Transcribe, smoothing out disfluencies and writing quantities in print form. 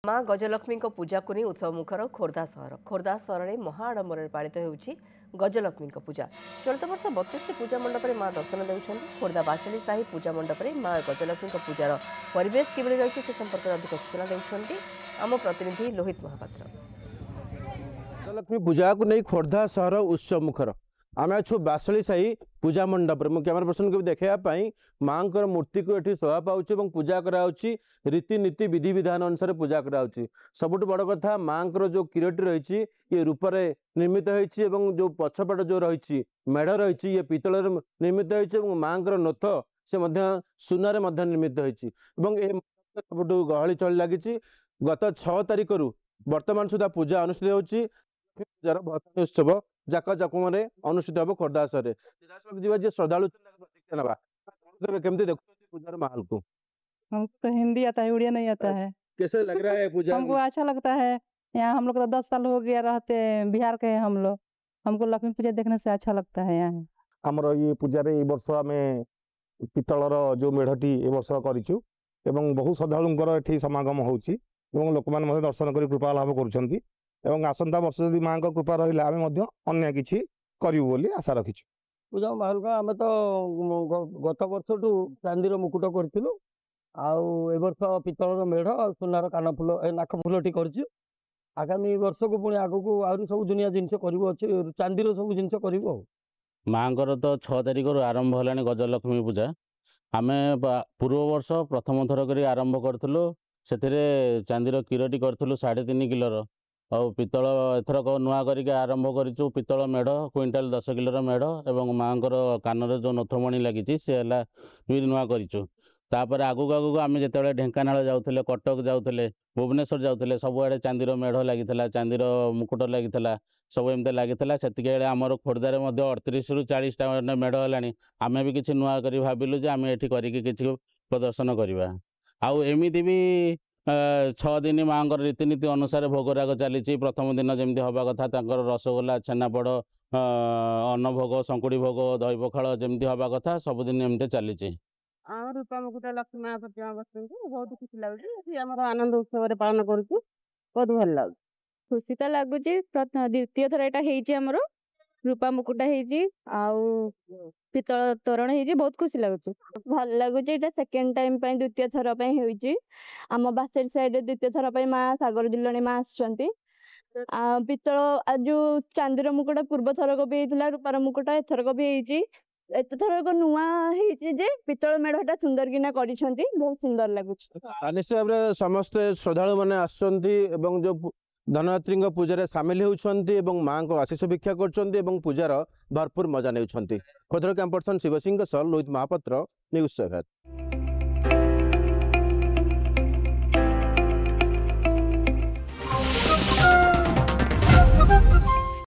माँ गजलक्ष्मी पूजा को नहीं उत्सव मुखर खोर्धा सहर में महाआडंबर पालित होउछि गजलक्ष्मी पूजा। चलित वर्ष 32 पूजा मंडप में माँ दर्शन देउछन्ति। खोर्धा बासली साही पूजा मंडप में माँ गजलक्ष्मी पूजार परिवेश किभଳି रही से संपर्क में अधिक सूचना देउछन्ति आम प्रतिनिधि लोहित महापात्र। गजलक्ष्मी पूजा को नहीं खोर्धा सहर उत्सव मुखर आम अच्छु बासली साही पूजा मंडप में कैमेरा पर्सन को देखापी माँ मूर्ति को ये शोभा पाँच पूजा कराऊँगी रीतिनीति विधि विधान अनुसार पूजा कराऊँगी। सबुठ बड़ कथा माँ जो किरटी रही ये रूपरे निर्मित होती जो पछपट जो रही मेढ़ रही ये पितल निर्मित होती माँ नोथ से सुनार निर्मित होती सबुठ गहली चली लगी। गत 6 तारिख वर्तमान सुधा पूजा अनुष्ठित होती पूजार भसाणी उत्सव जाक जकम अनुष्ठित हम खोर्धा सहर जी श्रद्धालु केमती देख पूजार माहौल को। हमको तो हिंदी आता है, उड़िया नहीं आता है। कैसे लग रहा है पूजा? हमको अच्छा लगता है। यहाँ हम लोग तो 10 साल हो गया रहते बिहार के हम लोग, हमको लक्ष्मी पूजा देखने से अच्छा लगता है। यहाँ आमर ये पूजा ये वर्ष आम पितलर जो मेढ़टी ए वर्ष करूँ बहु श्रद्धालुंकर ये समागम होची लोक मैंने दर्शन कर कृपा लाभ कर आसंता वर्ष यदि माँ कृपा रहा आम अन्य किसी करूँ बोली आशा रखीचु। पूजा माहौल का आम तो गत वर्ष चांदीर मुकुट करूँ आउ वर्ष पितलर मेढ़ सुनार कान फुल नाक फुलटी कर आगामी वर्ष को पुणी आग को आहरी सब दुनिया जिनस कर चांदीर सब जिन कर माँ तो 6 तारिख आरंभ है गजलक्ष्मी पूजा। आम पूर्व वर्ष प्रथम थर कर आरंभ करूँ से चांदीर किरटी करूँ 3.5 किलोर और पितल एथरक नुआ करके आरंभ करूँ पितल मेढ़ क्विंटाल 10 किलोर मेढ़ और माँ कान जो नथमणी लगी सी है नुआ करूँ। तापर आगू आगू आम जो ढेंकानाल जाऊे कटक जाऊे भुवनेश्वर जाऊे सबुआड़े चांदीर मेढ़ लगी चांदीर मुकुट लगी सब एमती लगी से आमर खोर्धार 38 ରୁ 40टा मेढ़ है आम भी किसी नुआ कर भाविलु आम ये किसी प्रदर्शन करवा आउ एमती भी 6 दिन माँ रीतिनीति अनुसार भोगराग चली। प्रथम दिन जमी हवा कथा रसगोला छेनापड़ अन्नभोग संकुड़ी भोग दही पखाल जमी हवा कथा सबुदिन एमती चली। रूपा मुकुट लक्ष्मी माँ प्रतिमा बस बहुत खुशी लगुच आनंद उत्सव पालन कर बहुत भल लगे। खुशी तो लगुच द्वितीय थर यहाँ रूपा मुकुटा पितल तोरण हो बहुत खुशी लगुच भल लगुच। सेकेंड टाइम द्वितीय थर आम बासेट साइड द्वितीय थर माँ सागर दिलणी माँ आ पितल जो चांदीर मुकुट पूर्व थरक भी होता रूपार मुकुट एथरक भी एत थरक नुआ पितल मेढ़टा सुंदर किना बहुत सुंदर लगुच। निश्चित भाव में समस्ते श्रद्धालु मैंने आसुँच जो धनयात्री पूजा सामिल होती माँ को आशीष भिक्षा कर पूजार भरपूर मजा नहीं। Khordha camp person Shiv Singh Lohit Mohapatra news 7।